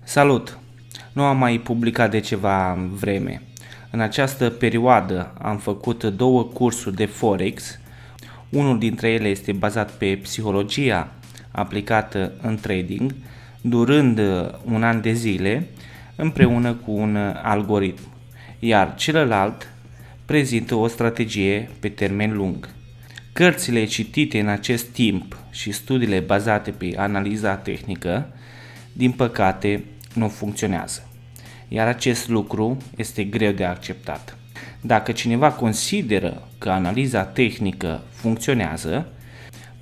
Salut! Nu am mai publicat de ceva vreme. În această perioadă am făcut 2 cursuri de Forex. Unul dintre ele este bazat pe psihologia aplicată în trading, durând 1 an de zile, împreună cu un algoritm. Iar celălalt prezintă o strategie pe termen lung. Cărțile citite în acest timp și studiile bazate pe analiza tehnică, din păcate, nu funcționează. Iar acest lucru este greu de acceptat. Dacă cineva consideră că analiza tehnică funcționează,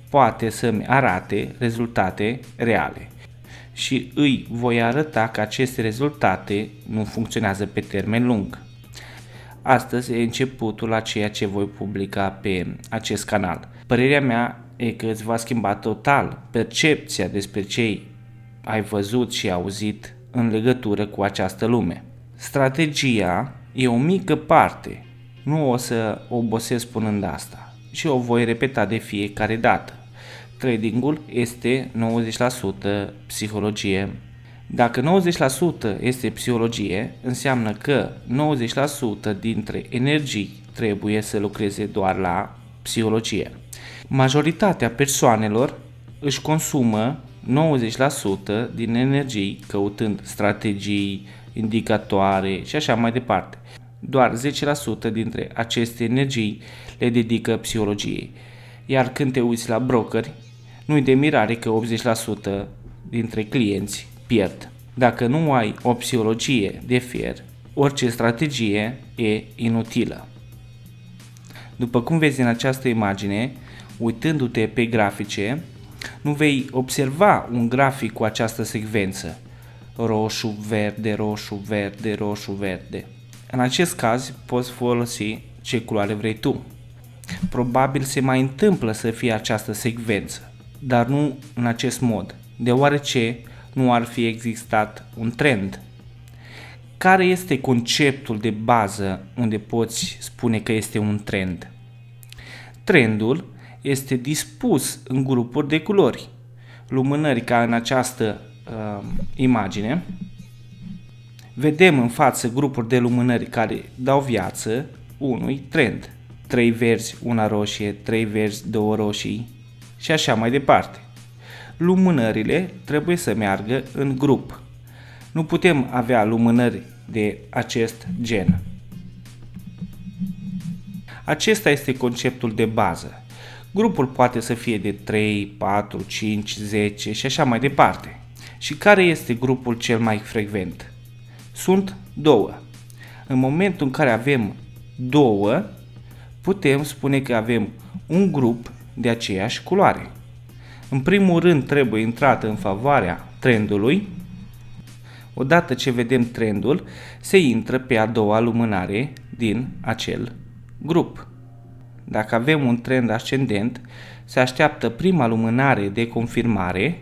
poate să-mi arate rezultate reale și îi voi arăta că aceste rezultate nu funcționează pe termen lung. Astăzi e începutul a ceea ce voi publica pe acest canal. Părerea mea e că îți va schimba total percepția despre ce ai văzut și auzit în legătură cu această lume. Strategia e o mică parte, nu o să obosesc spunând asta și o voi repeta de fiecare dată. Tradingul este 90% psihologie. Dacă 90% este psihologie, înseamnă că 90% dintre energii trebuie să lucreze doar la psihologie. Majoritatea persoanelor își consumă 90% din energii căutând strategii, indicatoare și așa mai departe. Doar 10% dintre aceste energii le dedică psihologiei. Iar când te uiți la brokeri, nu-i de mirare că 80% dintre clienți pierd. Dacă nu ai o psihologie de fier, orice strategie e inutilă. După cum vezi în această imagine, uitându-te pe grafice, nu vei observa un grafic cu această secvență. Roșu, verde, roșu, verde, roșu, verde. În acest caz poți folosi ce culoare vrei tu. Probabil se mai întâmplă să fie această secvență, dar nu în acest mod, deoarece nu ar fi existat un trend. Care este conceptul de bază unde poți spune că este un trend? Trendul este dispus în grupuri de culori, lumânări ca în această imagine. Vedem în față grupuri de lumânări care dau viață unui trend. 3 verzi, 1 roșie, 3 verzi, 2 roșii și așa mai departe. Lumânările trebuie să meargă în grup. Nu putem avea lumânări de acest gen. Acesta este conceptul de bază. Grupul poate să fie de 3, 4, 5, 10 și așa mai departe. Și care este grupul cel mai frecvent? Sunt 2. În momentul în care avem 2, putem spune că avem un grup de aceeași culoare. În primul rând trebuie intrată în favoarea trendului. Odată ce vedem trendul, se intră pe a doua lumânare din acel grup. Dacă avem un trend ascendent, se așteaptă prima lumânare de confirmare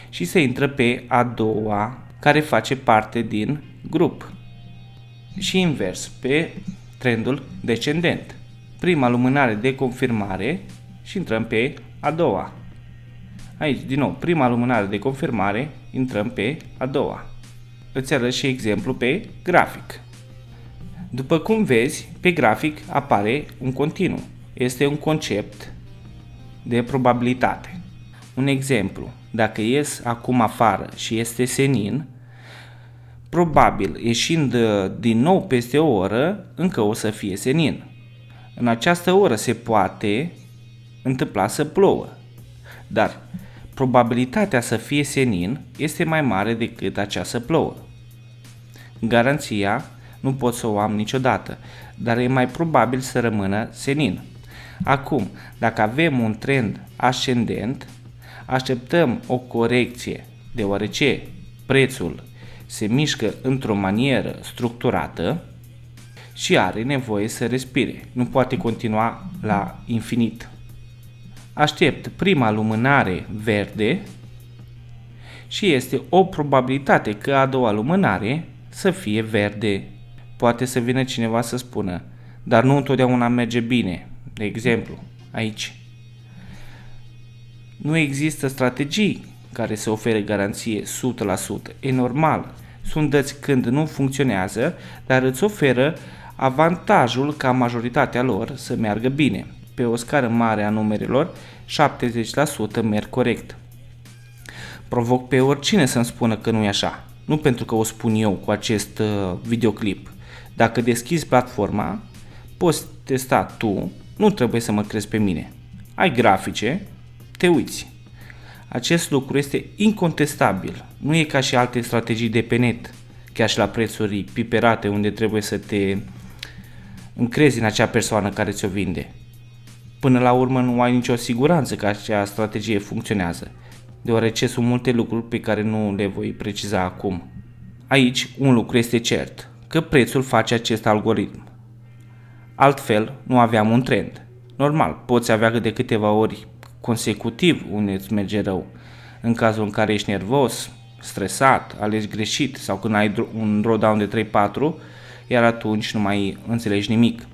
și se intră pe a doua, care face parte din grup. Și invers, pe trendul descendent. Prima lumânare de confirmare și intrăm pe a doua. Aici, din nou, prima lumânare de confirmare, intrăm pe a doua. Îți arăt și exemplu pe grafic. După cum vezi, pe grafic apare un continuu. Este un concept de probabilitate. Un exemplu, dacă ies acum afară și este senin, probabil ieșind din nou peste o oră, încă o să fie senin. În această oră se poate întâmpla să plouă, dar probabilitatea să fie senin este mai mare decât acea să plouă. Garanția nu pot să o am niciodată, dar e mai probabil să rămână senin. Acum, dacă avem un trend ascendent, așteptăm o corecție, deoarece prețul se mișcă într-o manieră structurată și are nevoie să respire. Nu poate continua la infinit. Aștept prima lumânare verde și este o probabilitate că a doua lumânare să fie verde. Poate să vină cineva să spună, dar nu întotdeauna merge bine. De exemplu, aici. Nu există strategii care se oferă garanție 100%. E normal, sunt dăți când nu funcționează, dar îți oferă avantajul ca majoritatea lor să meargă bine. Pe o scară mare a numerelor, 70% merg corect. Provoc pe oricine să-mi spună că nu e așa, nu pentru că o spun eu cu acest videoclip. Dacă deschizi platforma, poți testa tu, nu trebuie să mă crezi pe mine. Ai grafice, te uiți. Acest lucru este incontestabil, nu e ca și alte strategii de pe net, chiar și la prețuri piperate unde trebuie să te încrezi în acea persoană care ți-o vinde. Până la urmă nu ai nicio siguranță că acea strategie funcționează, deoarece sunt multe lucruri pe care nu le voi preciza acum. Aici un lucru este cert, că prețul face acest algoritm. Altfel nu aveam un trend. Normal, poți avea de câteva ori consecutiv unde îți merge rău. În cazul în care ești nervos, stresat, alegi greșit sau când ai un drawdown de 3-4, iar atunci nu mai înțelegi nimic.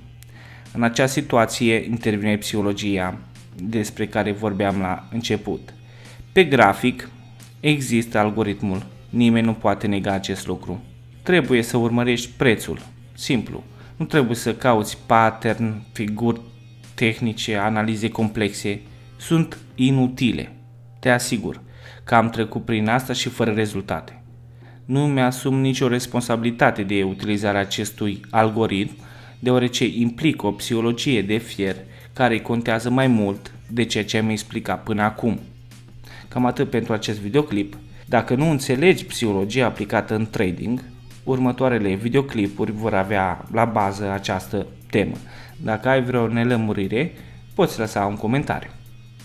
În acea situație intervine psihologia despre care vorbeam la început. Pe grafic există algoritmul, nimeni nu poate nega acest lucru. Trebuie să urmărești prețul, simplu. Nu trebuie să cauți pattern, figuri tehnice, analize complexe. Sunt inutile. Te asigur că am trecut prin asta și fără rezultate. Nu mi-asum nicio responsabilitate de utilizarea acestui algoritm, deoarece implică o psihologie de fier care contează mai mult de ceea ce am explicat până acum. Cam atât pentru acest videoclip. Dacă nu înțelegi psihologia aplicată în trading, următoarele videoclipuri vor avea la bază această temă. Dacă ai vreo nelămurire, poți lăsa un comentariu.